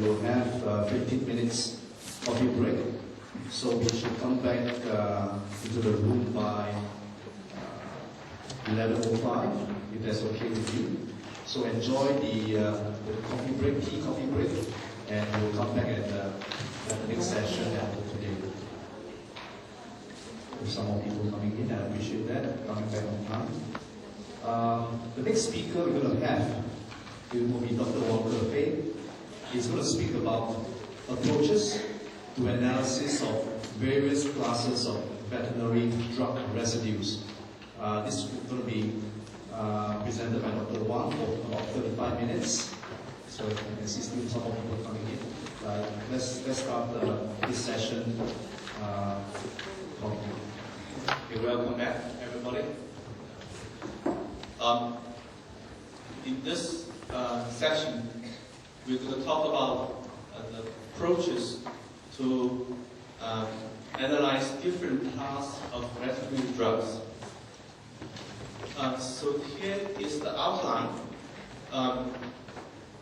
We'll have 15 minutes coffee break, so we should come back into the room by 11:05, if that's okay with you. So enjoy the coffee break, tea coffee break, and we'll come back at the next session after today. With some more people coming in, I appreciate that, coming back on time. The next speaker we're going to have will be Dr. Gilbert-Food. He's going to speak about approaches to analysis of various classes of veterinary drug residues. This is going to be presented by Dr. Wang for about 35 minutes. So you can see still some more people coming in. Let's start this session. Okay, welcome back, everybody. In this session, we're going to talk about the approaches to analyze different classes of veterinary drugs. So here is the outline.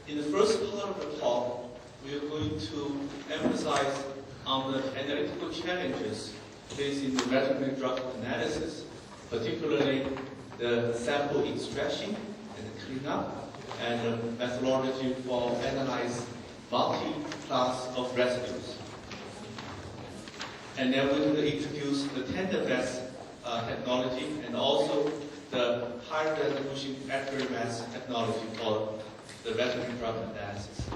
In the first part of the talk, we are going to emphasize on the analytical challenges facing the veterinary drug analysis, particularly the sample extraction and the cleanup, and the methodology for analyze multi-class of residues. And then we're going to introduce the tender mass technology and also the high resolution accurate mass technology for the veterinary drug analysis.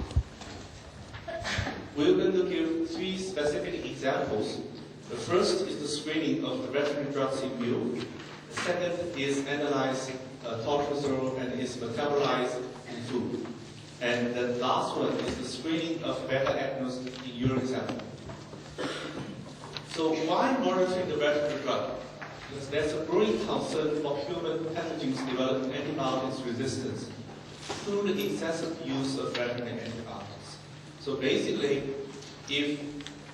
We're going to give 3 specific examples. The first is the screening of the veterinary drugs in milk. The second is analyze toltrazole and its metabolized in food. And the last one is the screening of beta-agonist in urine sample. So why monitoring the veterinary drug? Because there's a growing concern for human pathogens developing antibiotics resistance through the excessive use of veterinary antibiotics. So basically, if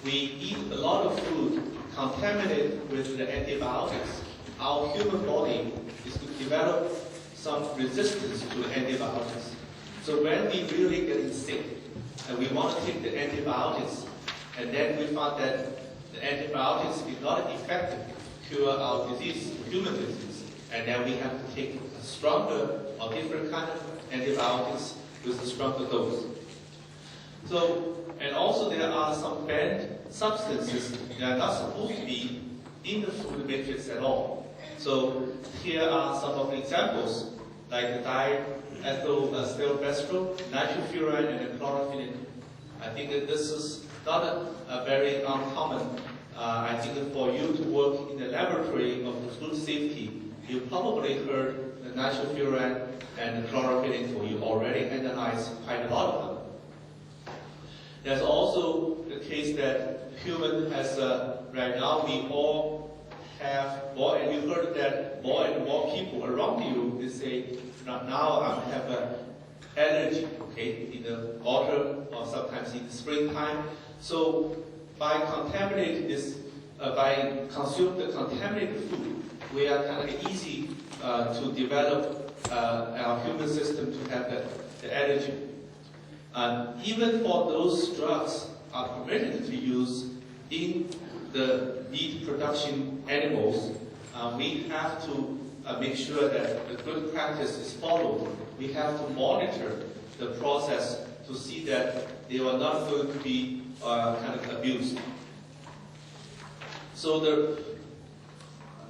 we eat a lot of food contaminated with the antibiotics, our human body is to develop some resistance to the antibiotics. So when we really get sick and we want to take the antibiotics, and then we found that the antibiotics is not effective to cure our disease, human disease, and then we have to take a stronger or different kind of antibiotics with a stronger dose. So, and also there are some banned substances that are not supposed to be in the food matrix at all. So here are some of the examples, like the diethylstilbestrol, nitrofuran, and chlorpheniramine. I think that this is not a very uncommon. I think that for you to work in the laboratory of the food safety, you probably heard the nitrofuran and the chlorpheniramine, for you already analyzed quite a lot of them. There's also the case that human has, right now we all have more, and you heard that more and more people around you, they say, now I have an allergy, okay, in the water or sometimes in the springtime. So by contaminating this, by consuming the contaminated food, we are kind of easy to develop our human system to have the allergy. Even for those drugs are permitted to use in the meat production animals, we have to make sure that the good practice is followed. We have to monitor the process to see that they are not going to be kind of abused. So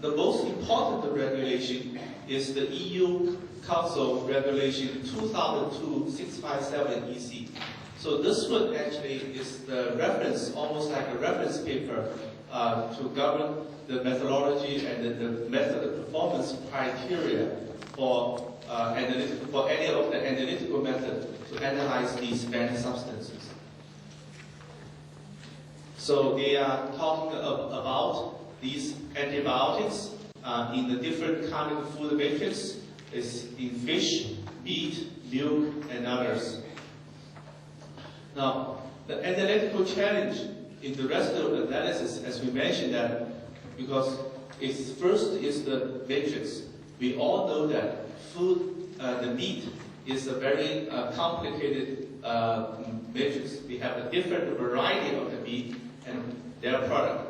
the most important regulation is the EU Council Regulation 2002-657 EC. So this one actually is the reference, almost like a reference paper to govern the methodology and the method performance criteria for any of the analytical method to analyze these banned substances. So they are talking about these antibiotics in the different kind of food matrix. It's in fish, meat, milk, and others. Now, the analytical challenge in the residue analysis, as we mentioned, that because first is the matrix. We all know that food, the meat, is a very complicated matrix. We have a different variety of the bead and their product.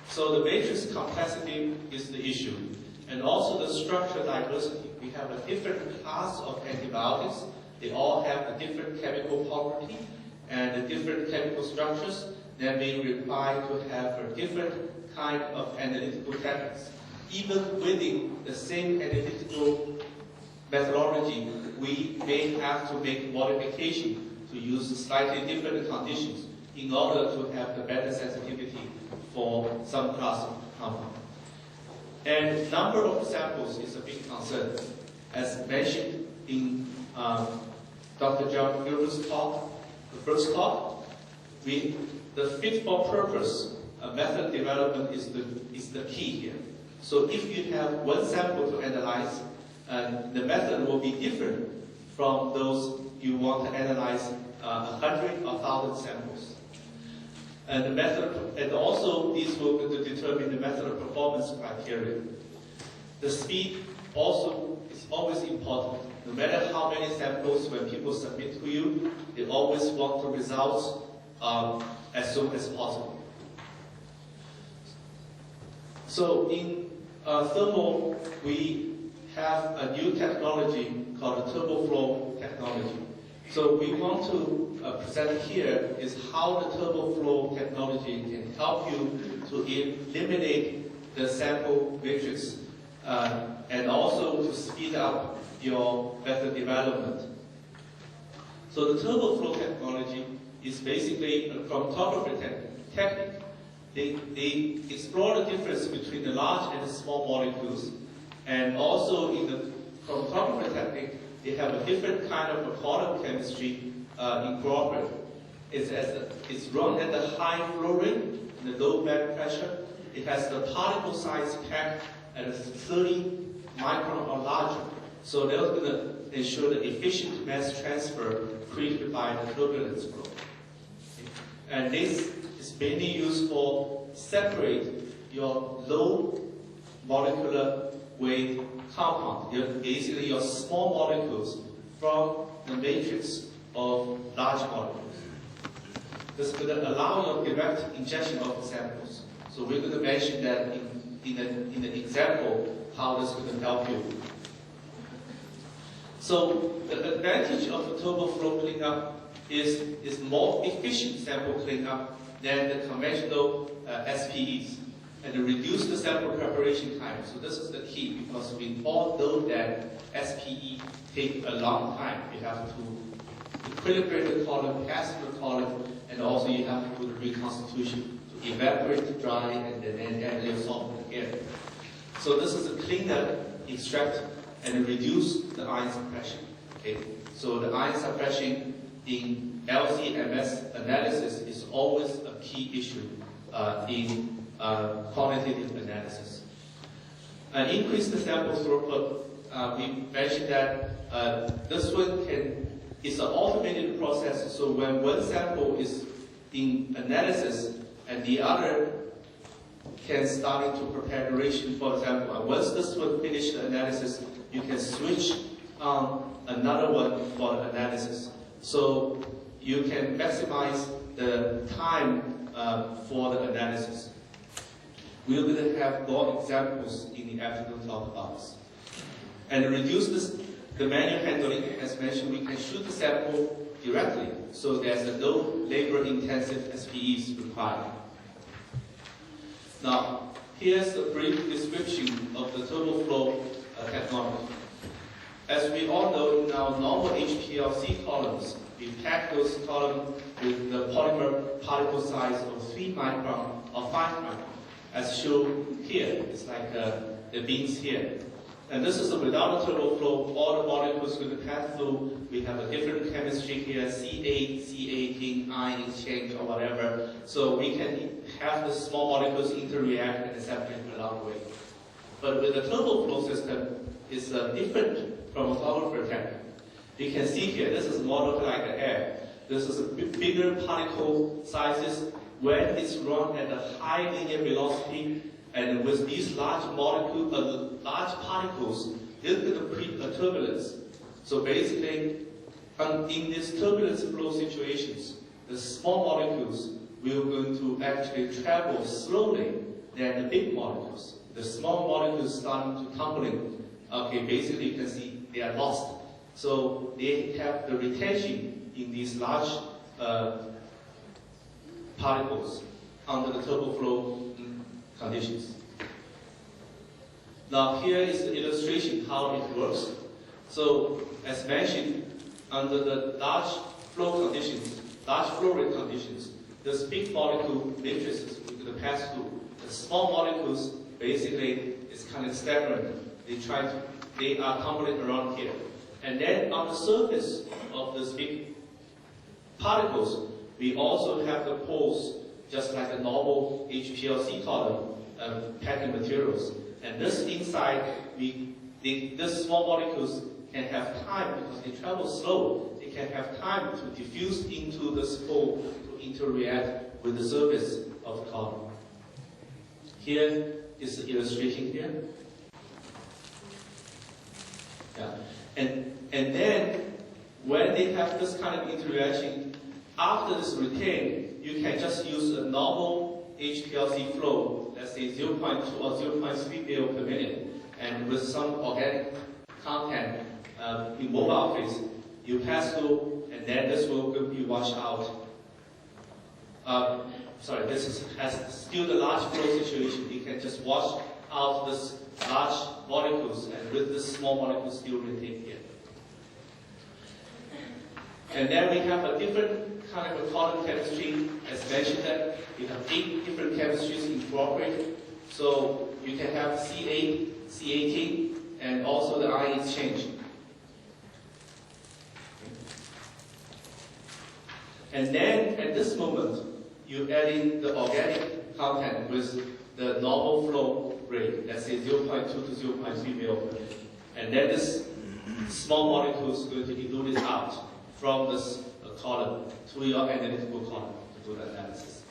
So the matrix complexity is the issue. And also the structure diversity. We have a different class of antibiotics. They all have a different chemical property and a different chemical structures. Then we require to have a different kind of analytical techniques. Even within the same analytical methodology, we may have to make modification to use slightly different conditions in order to have the better sensitivity for some class of compound. And number of samples is a big concern. As mentioned in Dr. John Gilbert's talk, the first talk, the fit for purpose method development is the key here. So if you have one sample to analyze, the method will be different from those you want to analyze 100 or 1,000 samples. And the method, and also these will determine the method of performance criteria. The speed also is always important. No matter how many samples when people submit to you, they always want the results as soon as possible. So in thermal, we have a new technology called the turbo flow technology. So we want to present here is how the turbo flow technology can help you to eliminate the sample matrix and also to speed up your method development. So the turbo flow technology is basically a chromatography technique. They explore the difference between the large and the small molecules, and also in the chromatography technique, they have a different kind of a quantum chemistry incorporated. It's run at the high flow rate, the low bed pressure. It has the particle size packed at 30 micron or larger. So they're going to ensure the efficient mass transfer created by the turbulence flow. And this is mainly used for separate your low molecular weight compound, basically your small molecules from the matrix of large molecules. This is going to allow your direct injection of the samples. So we're going to mention that in the example how this is going to help you. So the advantage of the turbo flow cleanup is more efficient sample cleanup than the conventional SPEs, and to reduce the sample preparation time. So this is the key, because we all know that SPE take a long time. You have to equilibrate the column, pass the column, and also you have to do the reconstitution to evaporate the dry and then add the solvent again. So this is a cleaner extract and reduce the ion suppression. Okay? So the ion suppression in LC-MS analysis is always a key issue in quantitative analysis. And increase the sample throughput. We mentioned that this one is an automated process. So when one sample is in analysis and the other can start into preparation, for example. And once this one finishes the analysis, you can switch on another one for analysis. So you can maximize the time for the analysis. We're going to have more examples in the afternoon talk about this. And to reduce the manual handling, as mentioned, we can shoot the sample directly, so there's a no labor-intensive SPEs required. Now, here's a brief description of the turbo flow technology. As we all know, in our normal HPLC columns, we pack those columns with the polymer particle size of 3 micron or 5 micron. As shown here, it's like the beans here. And this is without a turbo flow, all the molecules going to pass through. We have a different chemistry here, C18 ion exchange or whatever. So we can have the small molecules interact and separate along the way. But with the turbo flow system, it's different from chromatography technique. You can see here, this is modeled like air. This is a bigger particle sizes. When it's run at a high linear velocity, and with these large particles, they're going to create a turbulence. So basically, in these turbulence flow situations, the small molecules will going to actually travel slowly than the big molecules. The small molecules starting to tumbling. Okay, basically you can see they are lost. So they have the retention in these large particles under the turbo flow conditions. Now here is the illustration how it works. So as mentioned, under the large flow conditions, large flow rate conditions, this big molecule matrices we're going to pass through. The small molecules basically is kind of stagnant. They are tumbling around here. And then on the surface of this big particles, we also have the poles, just like a normal HPLC column packing materials. And this inside, these small molecules can have time, because they travel slow, they can have time to diffuse into this pole to interact with the surface of the column. Here is the illustration here. Yeah. And then when they have this kind of interaction, after this retain, you can just use a normal HPLC flow, let's say 0.2 or 0.3 mil per minute, and with some organic content in mobile phase, you pass through, and then this will be washed out. This has still the large flow situation. You can just wash out this large molecules, and with this small molecule still retained here. And then we have a different kind of a column chemistry. As mentioned, that we have 8 different chemistries incorporated. So you can have C8, C18, and also the ion exchange. And then at this moment, you add in the organic content with the normal flow rate, let's say 0.2 to 0.3 mil per minute. And then this small molecule is going to be diluted out from this column to your analytical column to do the analysis.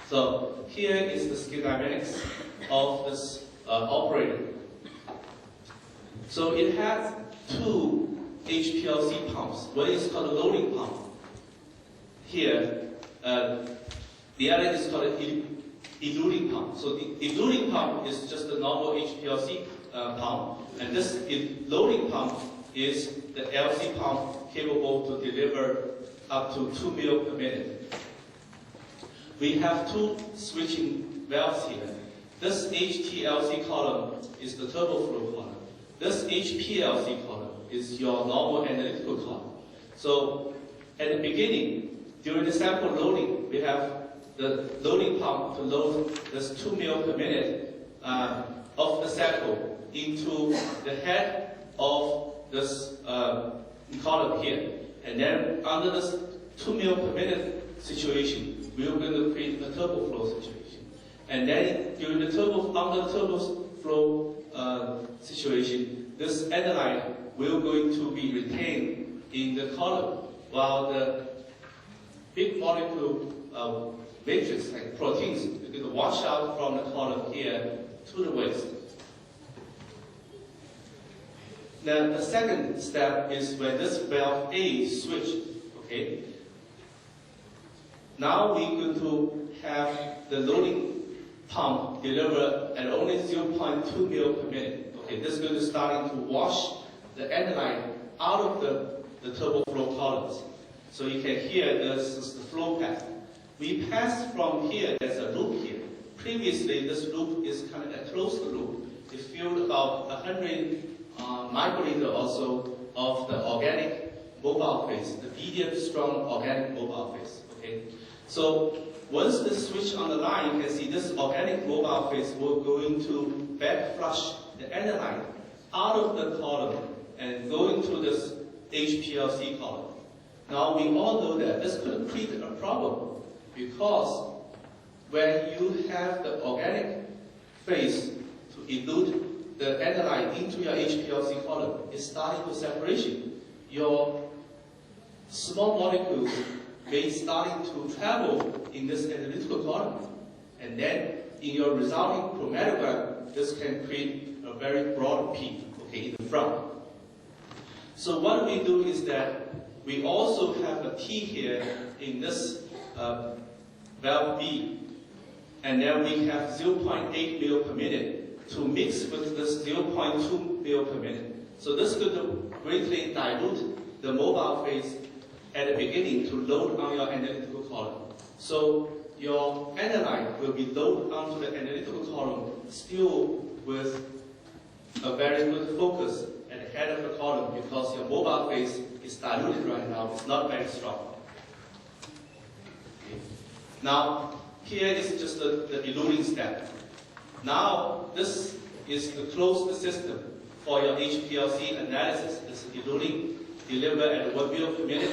So here is the skin dynamics of this operator. So it has 2 HPLC pumps. One is called a loading pump. Here, the other is called an eluting pump. So the eluting pump is just a normal HPLC pump, and this loading pump is the LC pump capable to deliver up to 2 mil per minute. We have 2 switching valves here. This HTLC column is the turbo flow column. This HPLC column is your normal analytical column. So at the beginning, during the sample loading, we have the loading pump to load this 2 mil per minute of the sample into the head of this column here. And then under this 2 mil per minute situation, we are going to create a turbo flow situation. And then during the under the turbo flow situation, this aniline will going to be retained in the column, while the big molecule matrix, like proteins, are going to wash out from the column here to the waste. Now the second step is when this valve A switch, okay? Now we're going to have the loading pump deliver at only 0.2 mil per minute. Okay, this is going to start to wash the aniline out of the turbo flow columns. So you can hear this is the flow path. We pass from here, there's a loop here. Previously, this loop is kind of a closed loop. It filled about 100 microliter or so of the organic mobile phase, the medium strong organic mobile phase. Okay, so once the switch on the line, you can see this organic mobile phase will going to back flush the aniline out of the column and go into this HPLC column. Now we all know that this could create a problem, because when you have the organic phase to elute the aniline into your HPLC column, it's starting to separation. Your small molecules may starting to travel in this analytical column, and then in your resulting chromatogram, this can create a very broad peak, okay, in the front. So what we do is that we also have a T here in this valve B, and then we have 0.8 mil per minute to mix with this 0.2 mil per minute. So this could greatly dilute the mobile phase at the beginning to load on your analytical column. So your analyte will be loaded onto the analytical column still with a very good focus at the head of the column because your mobile phase is diluted right now. It's not very strong. Okay. Now, here is just the diluting step. Now, this is the closed system for your HPLC analysis. This is diluting, delivered at 1 mil per minute,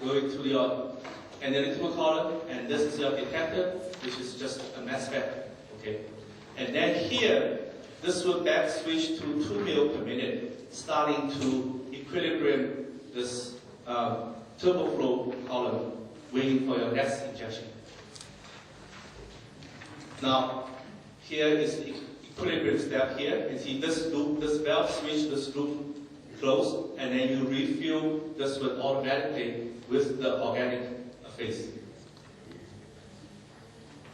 going to your analytical column, and this is your detector, which is just a mass spec. Okay. And then here, this will back switch to 2 mil per minute, starting to equilibrium this turbo flow column, waiting for your next injection. Now, here is the equilibrium step here. You see this loop, this valve switch, this loop closed, and then you refill this one automatically with the organic phase.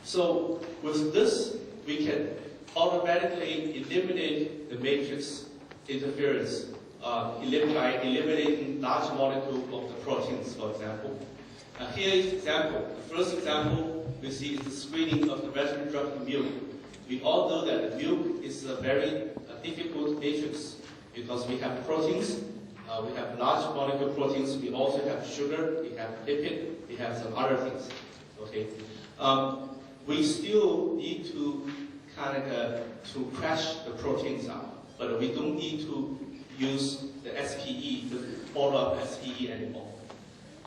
So with this, we can automatically eliminate the matrix interference by eliminating large molecules of the proteins, for example. Here is an example. The first example we see is the screening of the respiratory drug milk. We all know that the milk is a very difficult matrix because we have proteins, we have large molecule proteins, we also have sugar, we have lipid, we have some other things. Okay, we still need to to crash the proteins out, but we don't need to use the SPE, the follow-up SPE anymore.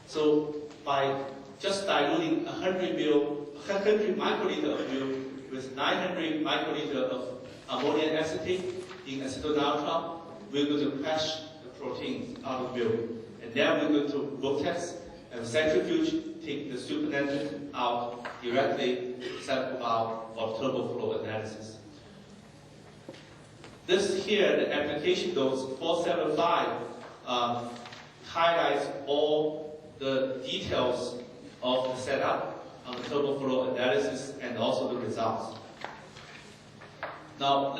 So by just diluting 100 microliter of milk with 900 microliter of ammonium acetate in acetonitrile, we're going to crash the proteins out of milk. And then we're going to vortex and centrifuge, take the supernatant out directly, sample out for turbo flow analysis. This here, the application notes 475, highlights all the details of the setup on the turbo flow analysis and also the results. Now,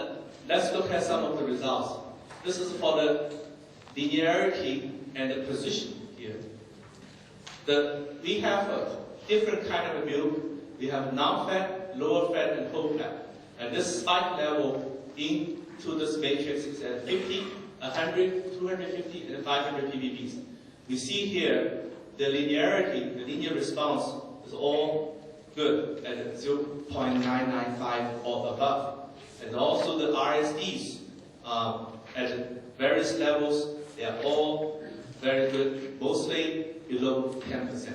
let's look at some of the results. This is for the linearity and the position here. We have a different kind of milk. We have non-fat, lower fat, and whole fat. And this spike level into this matrix is at 50, 100, 250, and 500 ppb. We see here the linearity, the linear response is all good at 0.995 or above. And also the RSDs at various levels, they are all very good, mostly below 10%.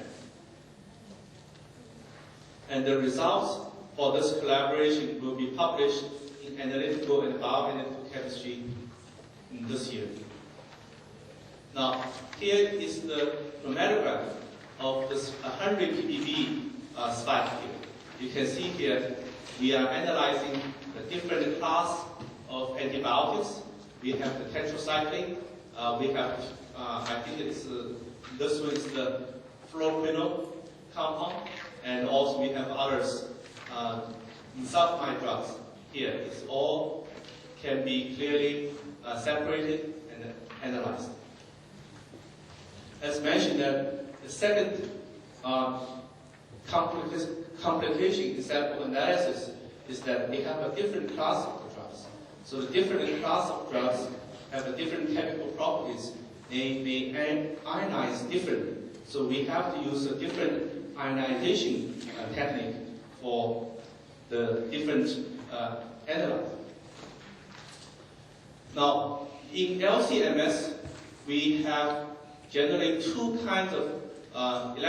And the results for this collaboration will be published in Analytical and Bioanalytical Chemistry this year. Now, here is the chromatogram of this 100 ppb spike here. You can see here, we are analyzing the different class of antibiotics. We have the tetracycline. We have, I think it's, this one is the fluoroquinol compound. And also we have others, sulfamide drugs here. It's all can be clearly separated and analyzed. As mentioned, that the second complication in sample analysis is that we have a different class of the drugs. So the different class of drugs have a different chemical properties. They ionize differently. So we have to use a different ionization technique for the different analytes. Now, in LCMS, we have generally two kinds of we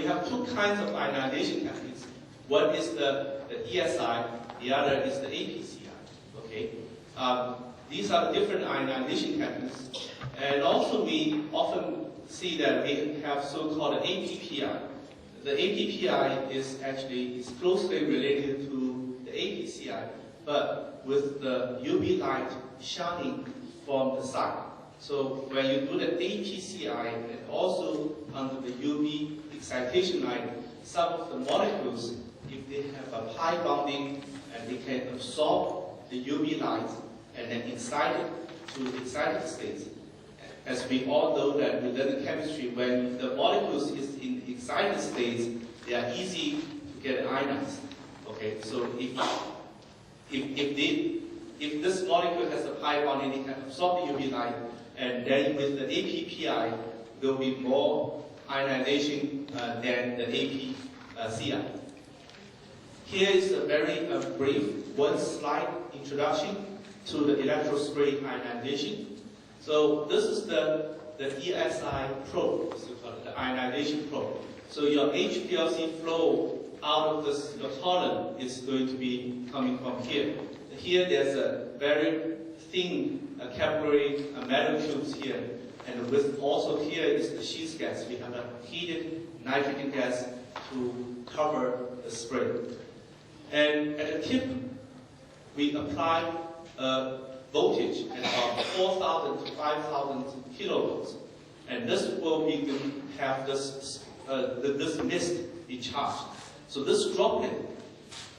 have two kinds of ionization techniques. One is the ESI, the other is the APCI. Okay, these are different ionization techniques, and also we often see that we have so-called APPI. The APPI is closely related to the APCI, but with the UV light shining from the side. So when you do the APCI and also under the UV excitation light, some of the molecules, if they have a high bonding and they can absorb the UV light and then excite it to excited states. As we all know that within chemistry, when the molecules is in excited states, they are easy to get ionized. Okay, so if this molecule has a high bonding, it can absorb the UV light, and then with the APPI, there will be more ionization than the APCI. Here is a very brief one-slide introduction to the electrospray ionization. So this is the ESI probe, so called the ionization probe. So your HPLC flow out of this column is going to be coming from here. Here there's a very thin capillary metal tubes here, and with also here is the sheath gas. We have a heated nitrogen gas to cover the spray. And at the tip, we apply voltage at about 4,000 to 5,000 kilovolts, and this will be have this mist be charged. So this droplet,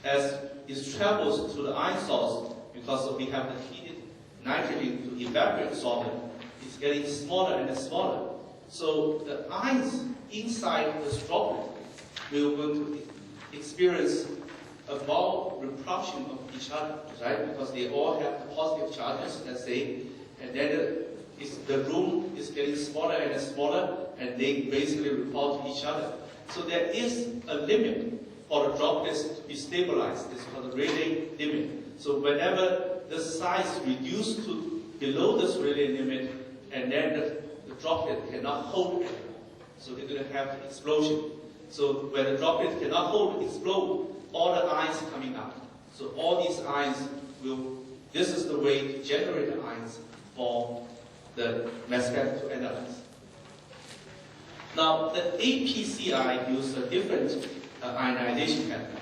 as it travels to the ion source, because we have the heated nitrogen to evaporate solvent, it's getting smaller and smaller. So the ions inside this droplet will going to experience a ball repulsion of each other, right? Because they all have the positive charges, let's say, and then the room is getting smaller and smaller, and they basically repel to each other. So there is a limit for the droplets to be stabilized. It's called the Rayleigh limit. So whenever the size is reduced to below this Rayleigh limit, and then the droplet cannot hold it, so they're going to have an explosion. So when the droplet cannot hold, explode, all the ions coming out. So all these ions this is the way to generate the ions for the mass spec to analyze. Now, the APCI uses a different ionization method.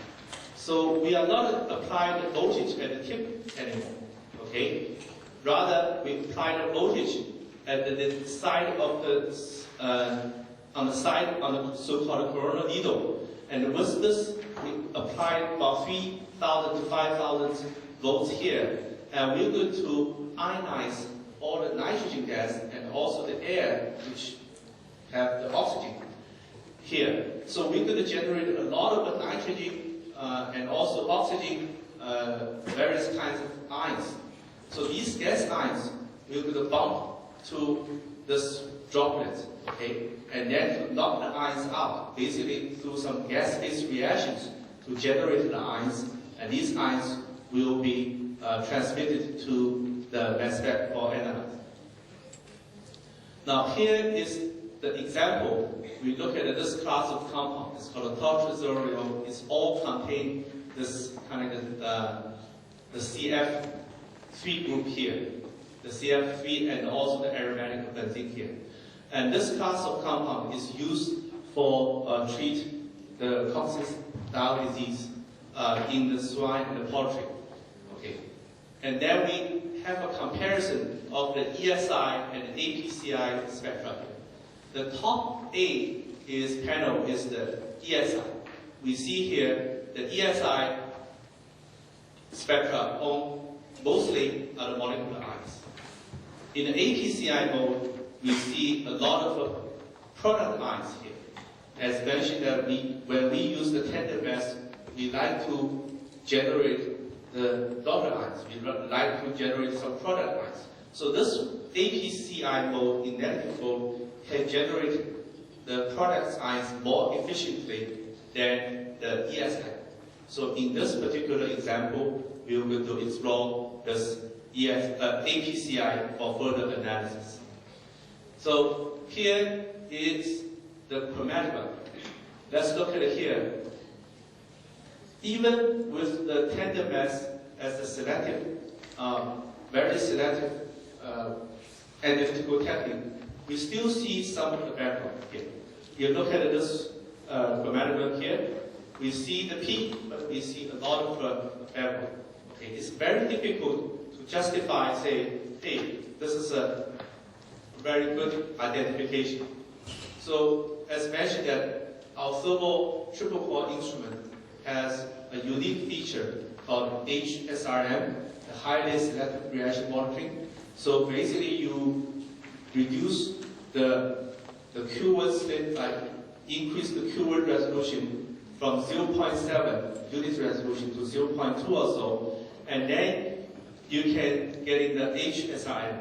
So we are not applying the voltage at the tip anymore, okay? Rather, we apply the voltage at the side of on the so-called coronal needle. And with this, we apply about 3,000 to 5,000 volts here. And we're going to ionize all the nitrogen gas and also the air, which have the oxygen here. So we're going to generate a lot of nitrogen and also oxygen, various kinds of ions. So these gas ions we're going to bump to this droplet, okay? And then to knock the ions out, basically through some gas-phase reactions to generate the ions, and these ions will be transmitted to the mass spec for analysis. Now here is the example. We look at this class of compound. It's called a toltrazoliol. It's all contain this kind of the CF3 group here, the CF3 and also the aromatic benzene here. And this class of compound is used for treat the coccygeal disease in the swine and the poultry. Okay, and then we have a comparison of the ESI and the APCI spectra. The top A panel is the ESI. We see here the ESI spectra on mostly are the molecular ions. In the APCI mode, we see a lot of product ions here. As mentioned, that when we use the tandem mass, we like to generate the daughter ions. We like to generate some product ions. So this APCI mode, in negative mode, can generate the product ions more efficiently than the ESI. So in this particular example, we are going to explore this APCI for further analysis. So here is the chromatograph. Let's look at it here. Even with the tandem mass as a selective, very selective analytical technique, we still see some of the background here. You look at this chromatograph here, we see the peak, but we see a lot of background. Okay, it's very difficult to justify, say, hey, this is a very good identification. So, as mentioned, that our thermal triple core instrument has a unique feature called HSRM, the highly selective reaction monitoring. So basically you reduce the Q1 slit, increase the Q1 resolution from 0.7 unit resolution to 0.2 or so, and then you can get in the HSRM.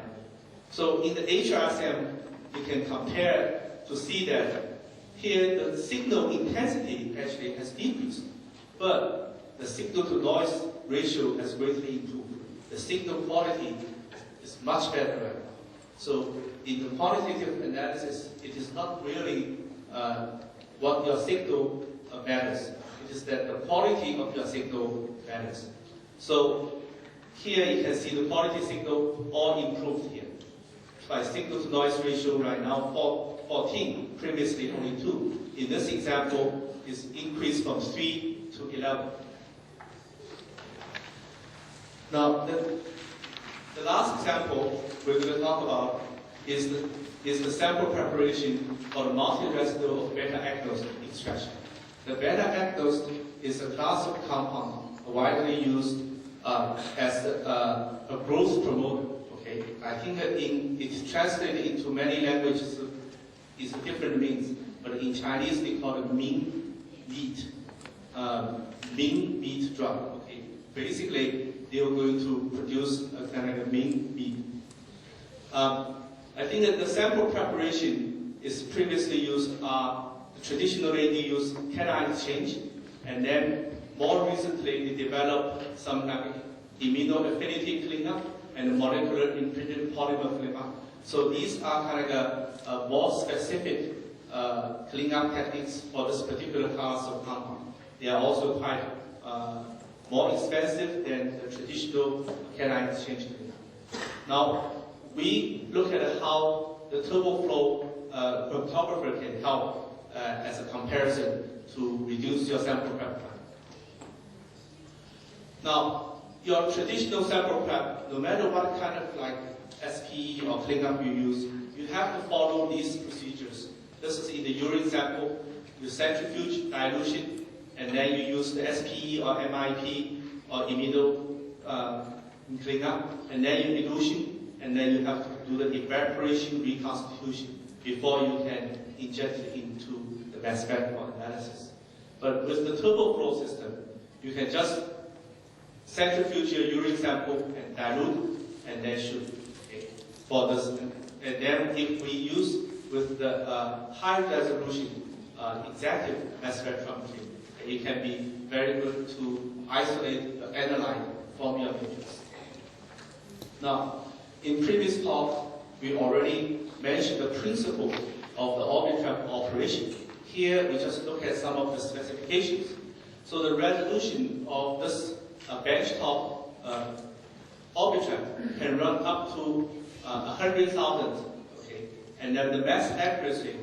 So in the HSRM, you can compare to see that here the signal intensity actually has decreased, but the signal to noise ratio has greatly improved. The signal quality is much better right now. So in the quantitative analysis, it is not really what your signal matters. It is that the quality of your signal matters. So here you can see the quality signal all improved here. By signal to noise ratio right now 14, previously only 2. In this example, it's increased from 3 to 11. Now, the last example we're going to talk about is the sample preparation for the multi-residue of beta-actose extraction. The beta-actose is a class of compound widely used as a growth promoter. Okay, I think that it's translated into many languages. It's a different means, but in Chinese they call it min meat drug. Okay, basically they are going to produce a kind of a min meat. I think that the sample preparation is previously used. Traditionally they use cation exchange, and then more recently they developed some like immunoaffinity cleanup and molecular imprinted polymer cleanup. So these are kind of more specific cleanup techniques for this particular class of compound. They are also quite more expensive than the traditional cation exchange cleanup. Now, we look at how the turboflow chromatographer can help as a comparison to reduce your sample prep time. Now, your traditional sample prep, no matter what kind of like SPE or cleanup you use, you have to follow these procedures. This is in the urine sample. You centrifuge dilution, and then you use the SPE or MIP or immuno cleanup, and then you dilution, and then you have to do the evaporation reconstitution before you can inject it into the mass spec for analysis. But with the turboflow system, you can just centrifuge your urine sample and dilute, and then shoot. Okay, for this, and then if we use with the high resolution exactive mass spectrometry, it can be very good to isolate the analyte from your features. Now, in previous talk, we already mentioned the principle of the Orbitrap operation. Here, we just look at some of the specifications. So the resolution of this benchtop Orbitrap can run up to 100,000, okay? And then the mass accuracy,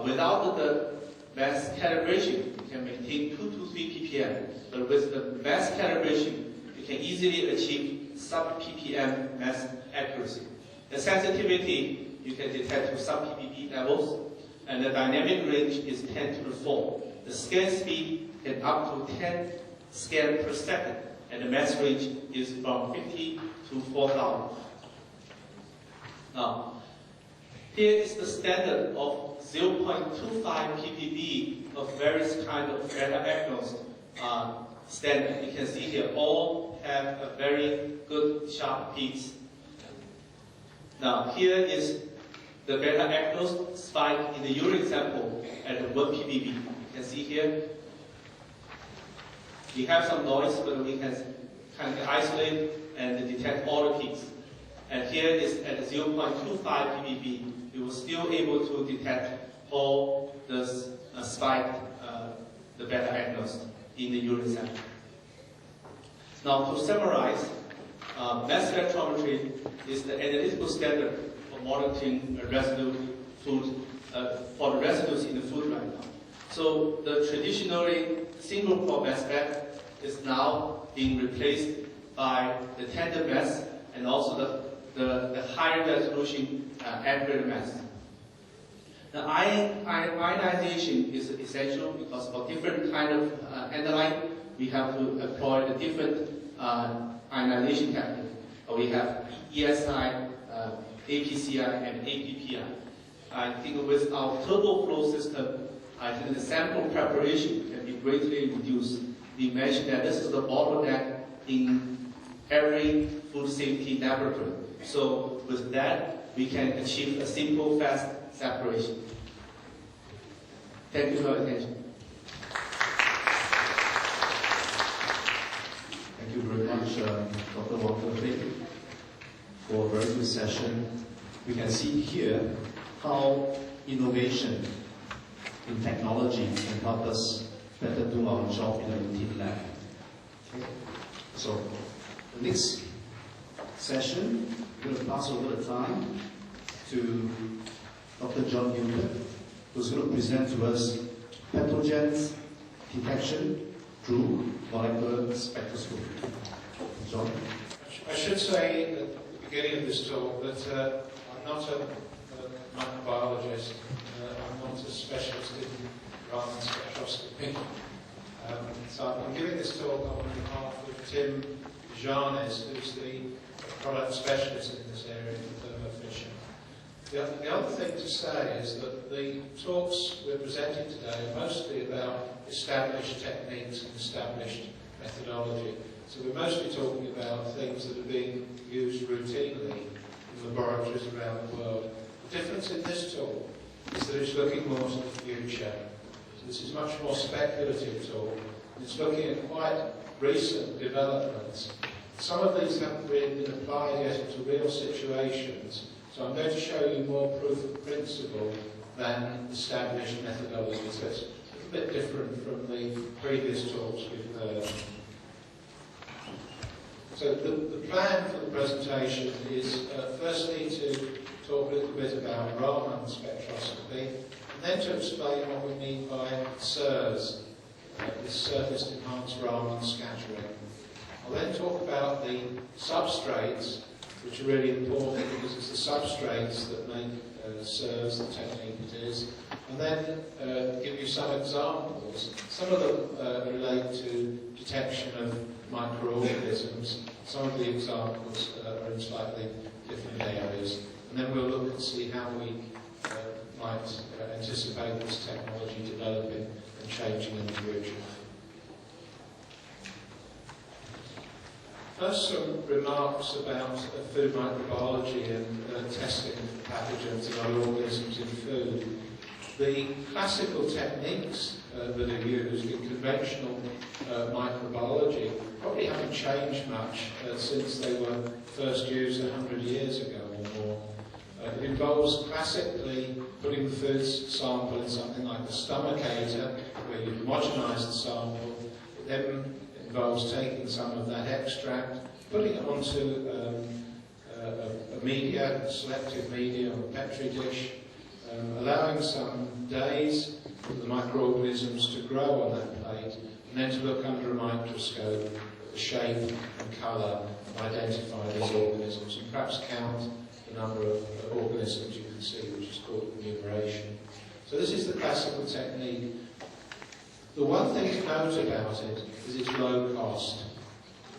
without the mass calibration, you can maintain 2 to 3 ppm. But with the mass calibration, you can easily achieve sub-ppm mass accuracy. The sensitivity, you can detect to sub-ppb levels, and the dynamic range is 10 to the 4. The scan speed can up to 10 scans per second, and the mass range is from 50 to 4,000. Now, here is the standard of 0.25 ppb of various kinds of beta-actose standard. You can see here all have a very good sharp peaks. Now, here is the beta-actose spike in the urine sample at 1 ppb. You can see here, we have some noise, but we can kind of isolate and detect all the peaks. And here is at 0.25 ppb, we were still able to detect all this spiked the beta-actose in the urine sample. Now, to summarize, mass spectrometry is the analytical standard for monitoring residue food, for the residues in the food right now. So the traditionally single pore mass spec is now being replaced by the tandem mass and also the high resolution accurate mass. The ionization is essential because for different kind of analyte, we have to employ a different ionization technique. We have ESI, APCI, and APPI. I think with our turbo flow system, I think the sample preparation can be greatly reduced. We mentioned that this is the bottleneck in every food safety laboratory. So with that, we can achieve a simple, fast separation. Thank you for your attention. Thank you very much, Dr. Gilbert-Food, for a very good session. We can see here how innovation in technology can help us better do our job in a routine lab. Okay. So, the next session, we're going to pass over the time to Dr. John Gilbert, who's going to present to us pathogens detection through molecular spectroscopy. John? I should say at the beginning of this talk that I'm not a microbiologist. I'm not a specialist in Raman spectroscopy. So I'm giving this talk on behalf of Tim Jarnes, who's the product specialist in this area for Thermo Fisher. The other thing to say is that the talks we're presenting today are mostly about established techniques and established methodology. So we're mostly talking about things that are being used routinely in laboratories around the world. The difference in this talk is that it's looking more to the future. So this is much more speculative talk. It's looking at quite recent developments. Some of these haven't really been applied yet into real situations. So I'm going to show you more proof of principle than established methodology. So it's a bit different from the previous talks we've heard. So the plan for the presentation is firstly to talk a little bit about Raman spectroscopy, and then to explain what we mean by SIRS, this surface enhanced Raman scattering. I'll then talk about the substrates, which are really important because it's the substrates that make SIRS the technique it is, and then give you some examples. Some of them relate to detection of microorganisms. Some of the examples are in slightly different areas. And then we'll look and see how we might anticipate this technology developing and changing in the future. First, some remarks about food microbiology and testing pathogens and other organisms in food. The classical techniques that are used in conventional microbiology probably haven't changed much since they were first used 100 years ago or more. It involves classically putting the food sample in something like a stomachator, where you homogenise the sample. It then involves taking some of that extract, putting it onto a media, a selective media, or a Petri dish, allowing some days for the microorganisms to grow on that plate, and then to look under a microscope at the shape and colour and identify these organisms, and perhaps count the number of organisms you can see, which is called enumeration. So this is the classical technique. The one thing to note about it is it's low cost.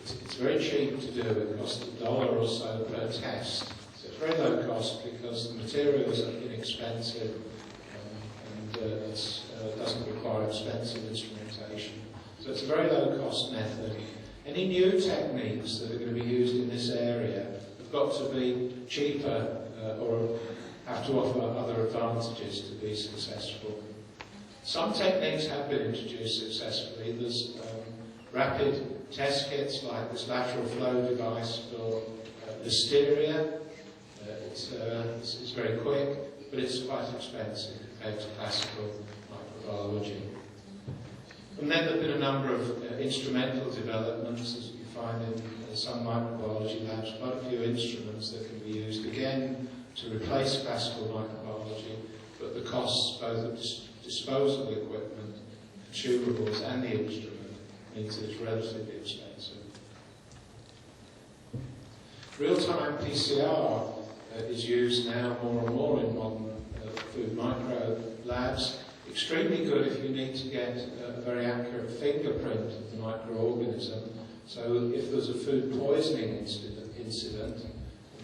It's very cheap to do. It costs $1 or so per test. So it's very low cost because the materials are inexpensive and it doesn't require expensive instrumentation. So it's a very low cost method. Any new techniques that are going to be used in this area have got to be cheaper or have to offer other advantages to be successful. Some techniques have been introduced successfully. There's rapid test kits like this lateral flow device for listeria. It's very quick, but it's quite expensive compared to classical microbiology. And then there have been a number of instrumental developments, as you find in some microbiology labs, quite a few instruments that can be used again to replace classical microbiology, but the costs both of disposable equipment, consumables and the instrument means that it's relatively expensive. Real-time PCR is used now more and more in modern food micro labs. Extremely good if you need to get a very accurate fingerprint of the microorganism. So if there's a food poisoning incident,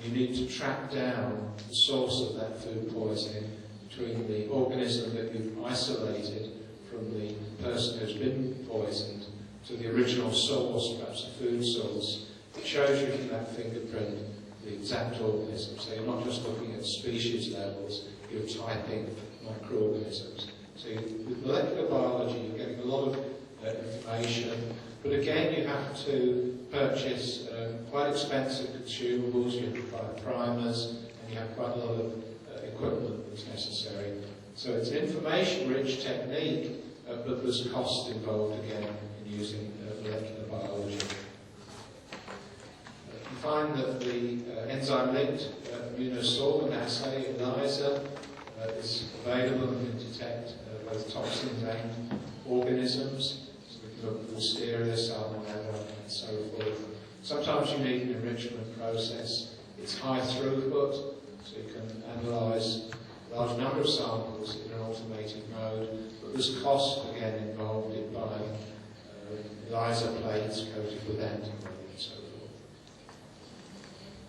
you need to track down the source of that food poisoning between the organism that you've isolated from the person who's been poisoned to the original source, perhaps a food source. It shows you from that fingerprint the exact organism. So you're not just looking at species levels, you're typing microorganisms. So with molecular biology, you're getting a lot of information, but again, you have to purchase quite expensive consumables, you have to buy primers, and you have quite a lot of equipment that's necessary. So it's an information-rich technique, but there's cost involved again in using molecular biology. You find that the enzyme-linked immunosorbent assay, ELISA, is available and can detect both toxins and organisms. So we can look at Listeria, Salmonella, and so forth. Sometimes you need an enrichment process. It's high throughput, so you can analyse a large number of samples in an automated mode, but there's cost again involved in buying ELISA plates coated with antibody and so forth.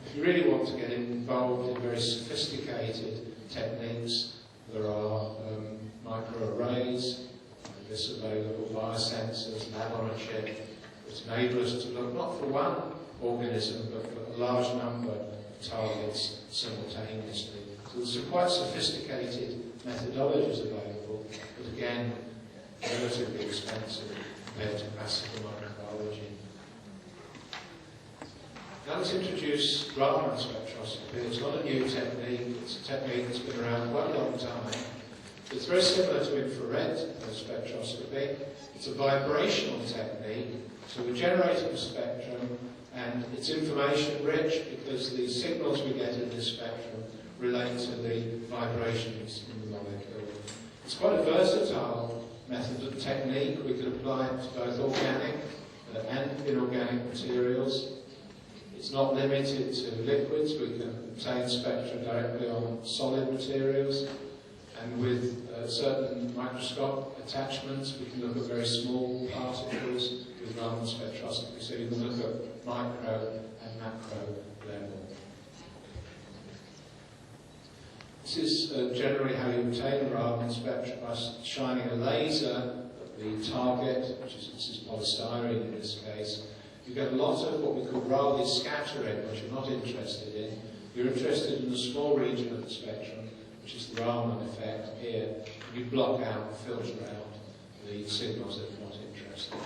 If you really want to get involved in very sophisticated techniques, there are microarrays, this available, biosensors, lab-on-a-chip, which enable us to look not for one organism, but for a large number of targets simultaneously. So there's some quite sophisticated methodologies available, but again, relatively expensive compared to classical microbiology. Now let's introduce Raman spectroscopy. It's not a new technique, it's a technique that's been around quite a long time. It's very similar to infrared spectroscopy. It's a vibrational technique, so we're generating a spectrum, and it's information rich because the signals we get in this spectrum relate to the vibrations in the molecule. It's quite a versatile method of technique. We can apply it to both organic and inorganic materials. It's not limited to liquids. We can obtain spectra directly on solid materials, and with certain microscope attachments we can look at very small particles with Raman spectroscopy, so you can look at micro and macro level. This is generally how you obtain a Raman spectrum, by shining a laser at the target, which is, this is polystyrene in this case. You get a lot of what we call Rayleigh scattering, which you're not interested in. You're interested in the small region of the spectrum, which is the Raman effect here. You block out, filter out the signals that you're not interested in.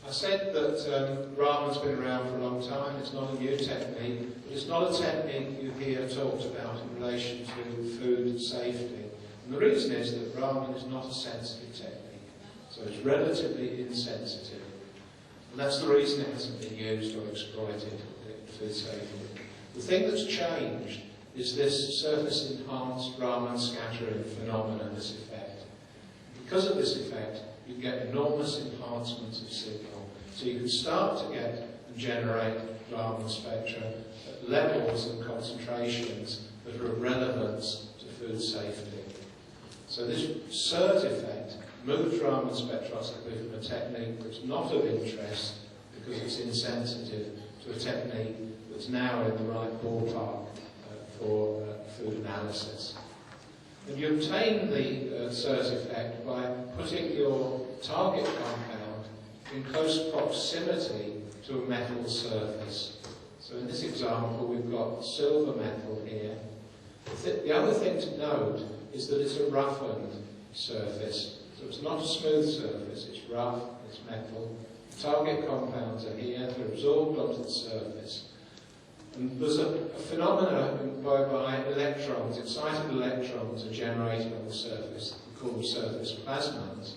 I said that Raman's been around for a long time. It's not a new technique, but it's not a technique you hear talked about in relation to food safety. And the reason is that Raman is not a sensitive technique. So it's relatively insensitive. And that's the reason it hasn't been used or exploited in food safety. The thing that's changed is this surface-enhanced Raman scattering phenomenon, this effect. Because of this effect, you get enormous enhancements of signal. So you can start to get and generate Raman spectra at levels and concentrations that are of relevance to food safety. So this surge effect moves Raman spectroscopy from a technique that's not of interest because it's insensitive to a technique that's now in the right ballpark for food analysis. And you obtain the surge effect by putting your target compound in close proximity to a metal surface. So in this example we've got silver metal here. The other thing to note is that it's a roughened surface. So it's not a smooth surface, it's rough, it's metal. The target compounds are here, they're absorbed onto the surface. And there's a phenomenon whereby electrons, excited electrons, are generated on the surface. We call them surface plasmons.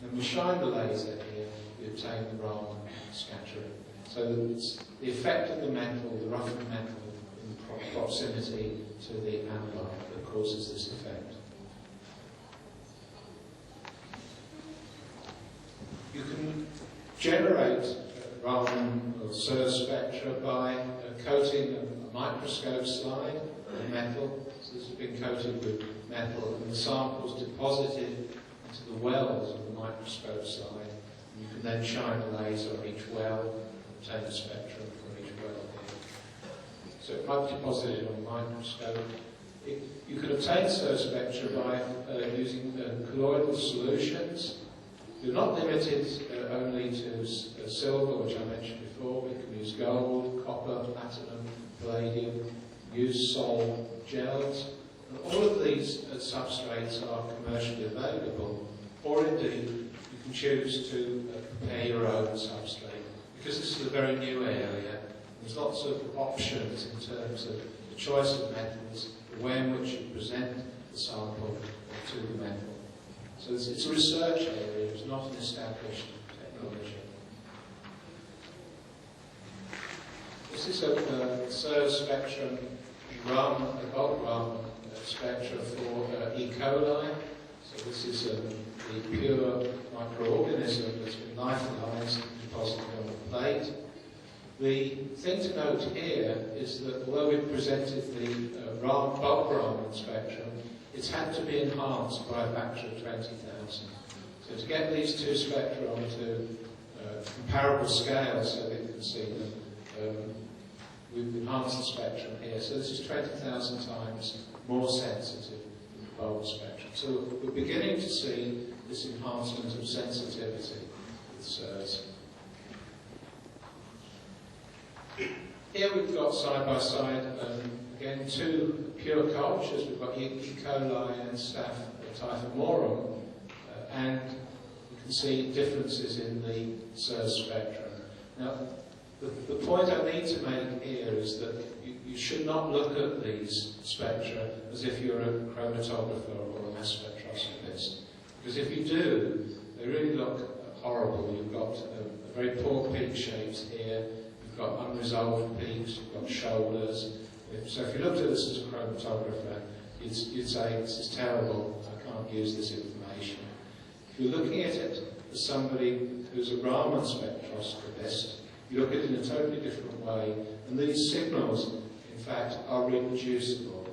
And we shine the laser here, we obtain the Raman scattering. So that it's the effect of the metal, the roughened metal, in proximity to the analyte that causes this effect. You can generate Raman or surge spectra by coating a microscope slide, and metal, so this has been coated with metal, and the samples deposited into the wells of the microscope side. And you can then shine a laser on each well and obtain a spectrum from each well here. So it might be deposited on a microscope. You can obtain SIR spectra by using colloidal solutions. You're not limited only to silver, which I mentioned before. We can use gold, copper, platinum, palladium, use sol gels. And all of these substrates are commercially available, or indeed you can choose to prepare your own substrate. Because this is a very new area, there's lots of options in terms of the choice of metals, the way in which you present the sample to the metal. So it's a research area, it's not an established technology. This is a SIR spectrum rum, a bulk rum spectra for E. coli. So this is the pure microorganism that's been lyophilized and deposited on the plate. The thing to note here is that although we've presented the bulk Raman spectrum, it's had to be enhanced by a factor of 20,000. So to get these two spectra onto comparable scales so that you can see them, we've enhanced the spectrum here. So this is 20,000 times more sensitive than the bulk spectrum. So we're beginning to see this enhancement of sensitivity with SIRS. Here we've got side by side, again, two pure cultures. We've got E. coli and Staph typhimorum, and you can see differences in the SIRS spectrum. Now, the point I need to make here is that you should not look at these spectra as if you're a chromatographer or a mass spectroscopist, because if you do, they really look horrible. You've got very poor peak shapes here. You've got unresolved peaks, you've got shoulders. So if you looked at this as a chromatographer, you'd say, this is terrible, I can't use this information. If you're looking at it as somebody who's a Raman spectroscopist, you look at it in a totally different way, and these signals, in fact, are reproducible.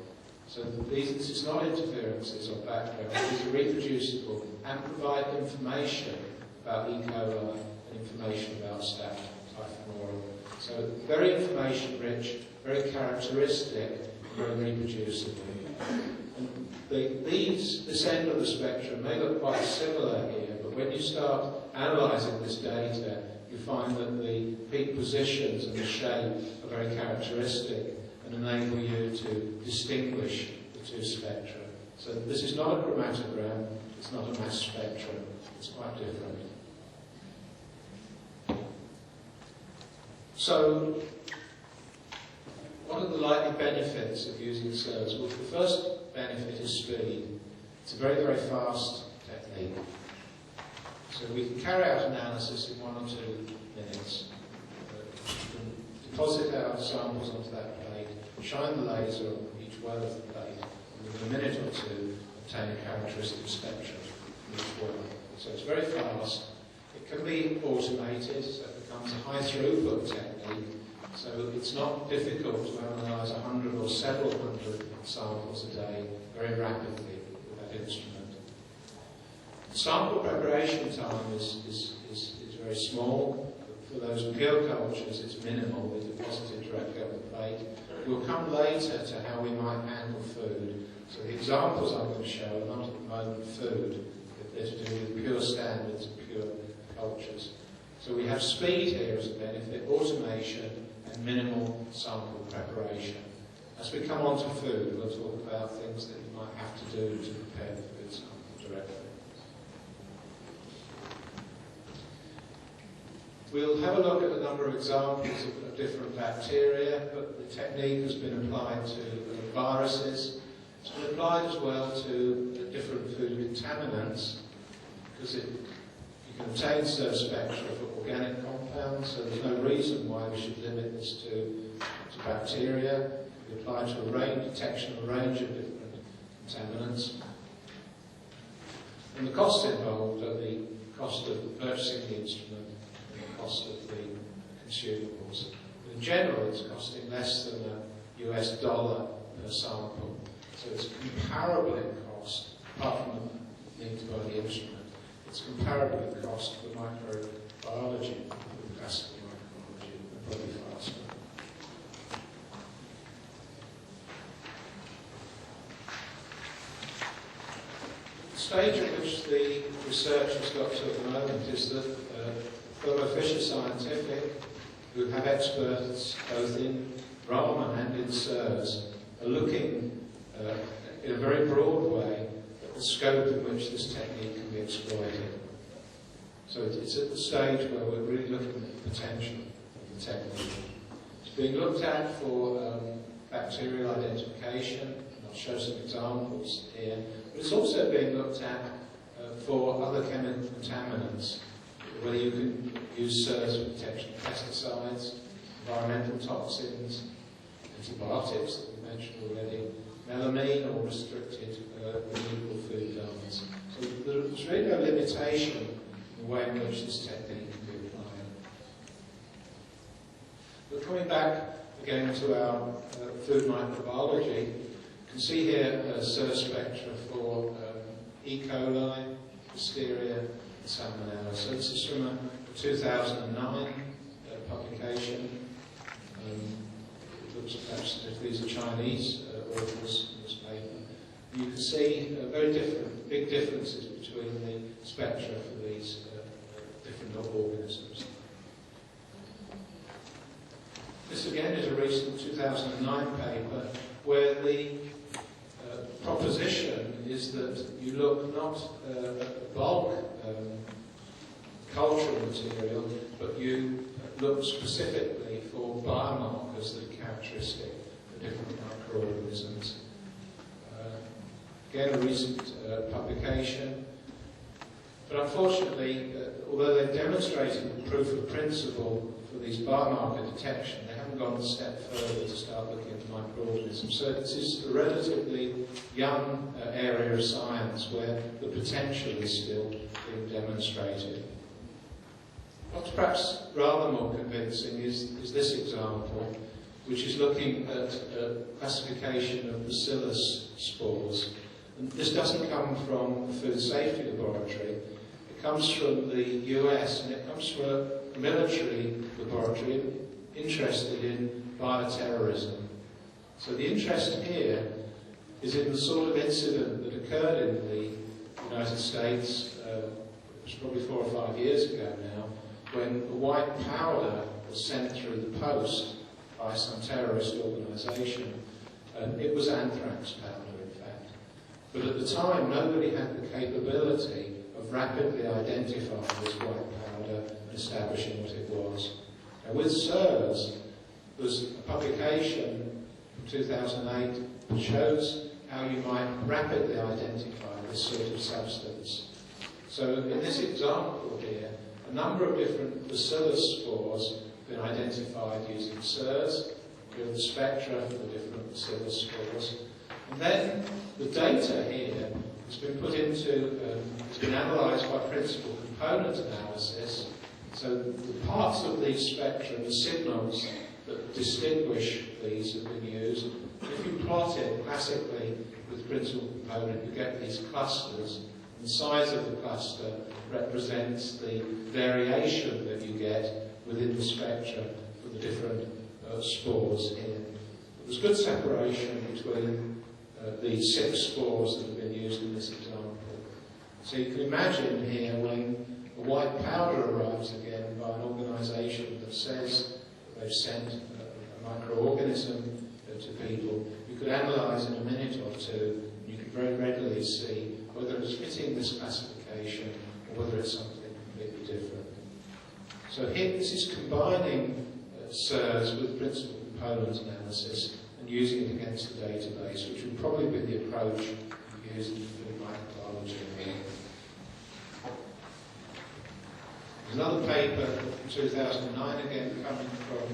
So this is not interferences or background, these are reproducible and provide information about E. coli and information about Staph typhimorum. So very information rich, very characteristic, very reproducible. And this end of the spectrum may look quite similar here, but when you start analysing this data, you find that the peak positions and the shape are very characteristic and enable you to distinguish the two spectra. So this is not a chromatogram, it's not a mass spectrum, it's quite different. So, what are the likely benefits of using SIRS? Well, the first benefit is speed. It's a very, very fast technique. So we can carry out analysis in 1 or 2 minutes. We can deposit our samples onto that plate, shine the laser on each well of the plate, and within a minute or 2 obtain a characteristic spectrum from each well. So it's very fast. It can be automated, so it becomes a high throughput technique. So it's not difficult to analyse 100 or several hundred samples a day very rapidly with that instrument. Sample preparation time is very small. For those pure cultures, it's minimal. They deposit it directly on the plate. We'll come later to how we might handle food. So the examples I'm going to show are not at the moment food. They're to do with pure standards and pure cultures. So we have speed here as a benefit, automation, and minimal sample preparation. As we come on to food, we'll talk about things that you might have to do to prepare the food sample directly. We'll have a look at a number of examples of different bacteria, but the technique has been applied to viruses. It's been applied as well to different food contaminants, because you can obtain SIR spectra for organic compounds, so there's no reason why we should limit this to bacteria. We apply to detection of a range of different contaminants. And the cost involved are the cost of purchasing the instrument, cost of the consumables. In general, it's costing less than $1 per sample. So it's comparable in cost, apart from the need to buy the instrument. It's comparable in cost for microbiology with classical microbiology, and probably faster. The stage at which the research has got to at the moment is that fellow Fisher Scientific, who have experts both in Raman and in SIRS, are looking in a very broad way at the scope in which this technique can be exploited. So it's at the stage where we're really looking at the potential of the technique. It's being looked at for bacterial identification, and I'll show some examples here, but it's also being looked at for other chemical contaminants, whether you can use SIRS for detection of pesticides, environmental toxins, antibiotics that we mentioned already, melamine or restricted renewable food dyes. So there's really no limitation in the way in which this technique can be applied. But coming back again to our food microbiology, you can see here a SIRS spectra for E. coli, Listeria, and Salmonella. So this is from a 2009 publication. It looks perhaps as if these are Chinese authors in this paper. You can see very big differences between the spectra for these different organisms. This again is a recent 2009 paper where the proposition is that you look not at bulk cultural material, but you look specifically for biomarkers that are characteristic of different microorganisms. Again, a recent publication, but unfortunately, although they've demonstrated proof of principle for these biomarker detection, they haven't gone a step further to start looking at microorganisms. So this is a relatively young area of science where the potential is still being demonstrated. What's perhaps rather more convincing is this example, which is looking at classification of bacillus spores. And this doesn't come from the Food Safety Laboratory. It comes from the US, and it comes from a military laboratory interested in bioterrorism. So the interest here is in the sort of incident that occurred in the United States, it was probably 4 or 5 years ago now, when a white powder was sent through the post by some terrorist organisation. And it was anthrax powder, in fact. But at the time, nobody had the capability of rapidly identifying this white powder and establishing what it was. Now, with SIRS, there's a publication from 2008 that shows how you might rapidly identify this sort of substance. So in this example here, a number of different bacillus spores have been identified using SIRS. We have the spectra for the different bacillus spores. And then the data here has been put into, it's been analysed by principal component analysis. So the parts of these spectra, the signals that distinguish these have been used. If you plot it classically with principal component, you get these clusters. The size of the cluster represents the variation that you get within the spectra for the different spores here. There's good separation between the 6 spores that have been used in this example. So you can imagine here when a white powder arrives again by an organisation that says that they've sent a microorganism to people, you could analyse in a minute or two, and you could very readily see whether it's fitting this classification or whether it's something completely different. So here, this is combining SIRS with principal component analysis and using it against the database, which would probably be the approach used for microbiology. There's another paper from 2009, again coming from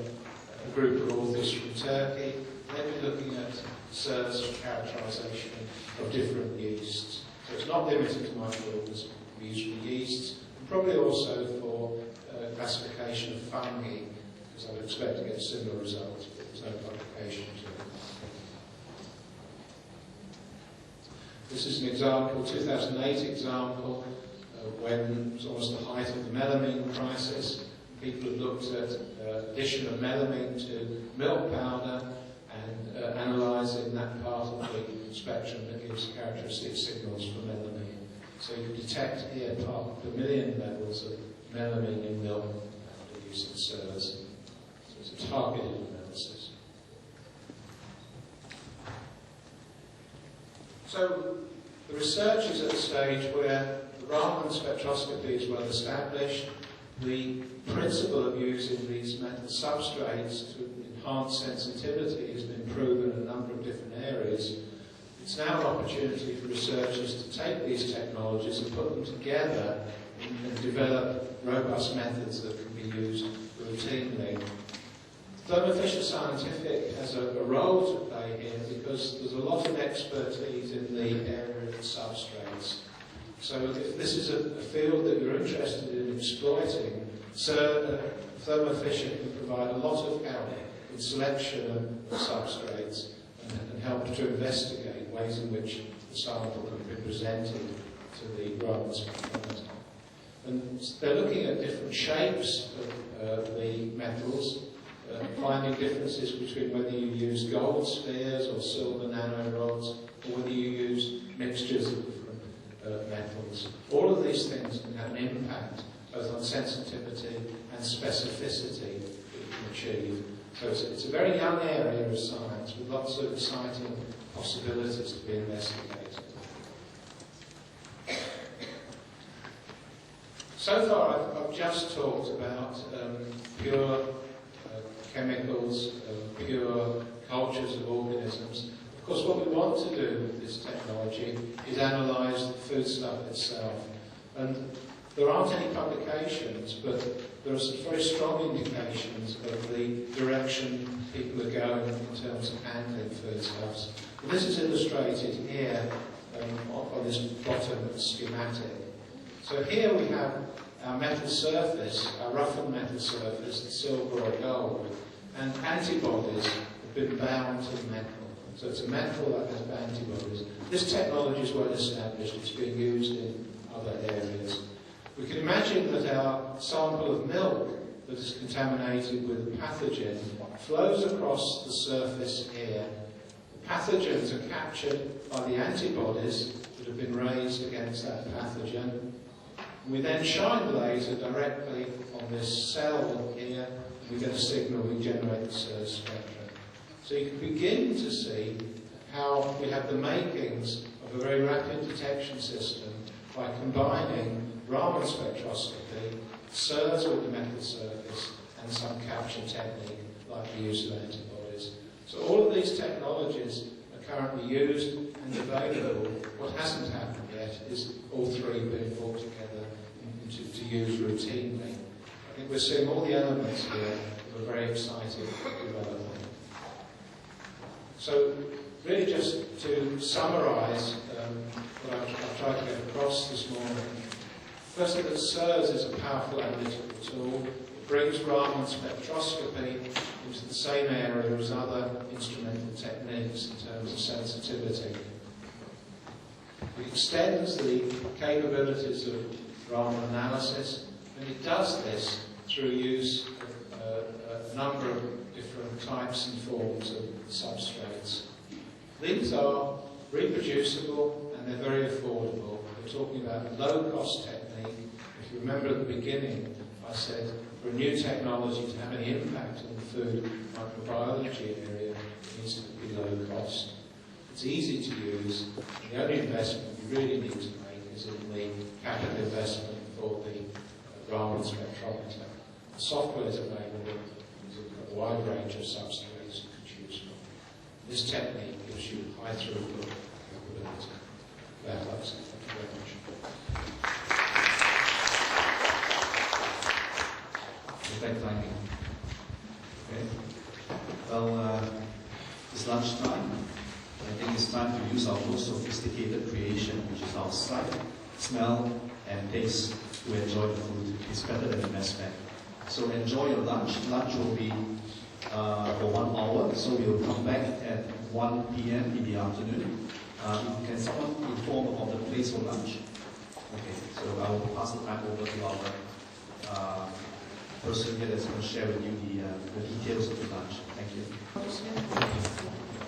a group of authors from Turkey. They've been looking at SIRS for characterisation of different yeasts. So it's not limited to microorganisms, we use for yeasts, and probably also for classification of fungi, because I would expect to get similar results, but there's no publication to it. This is an example, 2008 example, when it was almost the height of the melamine crisis. People had looked at addition of melamine to milk powder and analysing that part of the spectrum that gives characteristic signals for melamine. So you detect here part per million levels of melamine in milk powder using SIRS. So it's a targeted analysis. So the research is at a stage where Raman spectroscopy is well established. The principle of using these metal substrates to enhance sensitivity has been proven in a number of different areas. It's now an opportunity for researchers to take these technologies and put them together and develop robust methods that can be used routinely. Thermo Fisher Scientific has a role to play here because there's a lot of expertise in the area of substrates. So if this is a field that you're interested in exploiting, Thermo Fisher can provide a lot of help in selection of substrates and help to investigate ways in which the sample can be presented to the Raman spectrometer. And they're looking at different shapes of the metals, finding differences between whether you use gold spheres or silver nanorods, or whether you use mixtures of different metals. All of these things can have an impact both on sensitivity and specificity that you can achieve. So it's a very young area of science with lots of exciting possibilities to be investigated. So far I've just talked about pure chemicals, pure cultures of organisms. Of course, what we want to do with this technology is analyse the foodstuff itself. And there aren't any publications, but there are some very strong indications of the direction people are going in terms of handling foodstuffs. And this is illustrated here on this bottom schematic. So here we have our metal surface, our roughened metal surface, the silver or gold, and antibodies have been bound to the metal. So it's a metal that has antibodies. This technology is well established, it's being used in other areas. We can imagine that our sample of milk that is contaminated with a pathogen flows across the surface here. The pathogens are captured by the antibodies that have been raised against that pathogen. We then shine the laser directly on this cell here, and we get a signal, we generate the SIRS spectrum. So you can begin to see how we have the makings of a very rapid detection system by combining Raman spectroscopy, SIRS with the metal surface, and some capture technique like the use of antibodies. So all of these technologies are currently used and available. What hasn't happened yet is all three being brought together to use routinely. I think we're seeing all the elements here of a very exciting development. So really just to summarise what I've tried to get across this morning. Firstly, that SIRS is a powerful analytical tool. It brings Raman spectroscopy into the same area as other instrumental techniques in terms of sensitivity. It extends the capabilities of Raman analysis, and it does this through use of a number of different types and forms of substrates. These are reproducible and they're very affordable. We're talking about a low-cost technique. If you remember at the beginning, I said for a new technology to have any impact on the food microbiology area, it needs to be low cost. It's easy to use. The only investment you really need to make is in the capital investment for the Raman spectrometer. The software is available. There's a wide range of substrates you can choose from. This technique gives you high throughput capability. Thank you very much. Thank you. Okay. Well, it's lunchtime. I think it's time to use our most sophisticated creation, which is our sight, smell, and taste to enjoy the food. It's better than the mess bag. So enjoy your lunch. Lunch will be for 1 hour, so we'll come back at 1 p.m. in the afternoon. Can someone inform about the place for lunch? Okay, so I will pass the time over to our person here that's going to share with you the details of the lunch.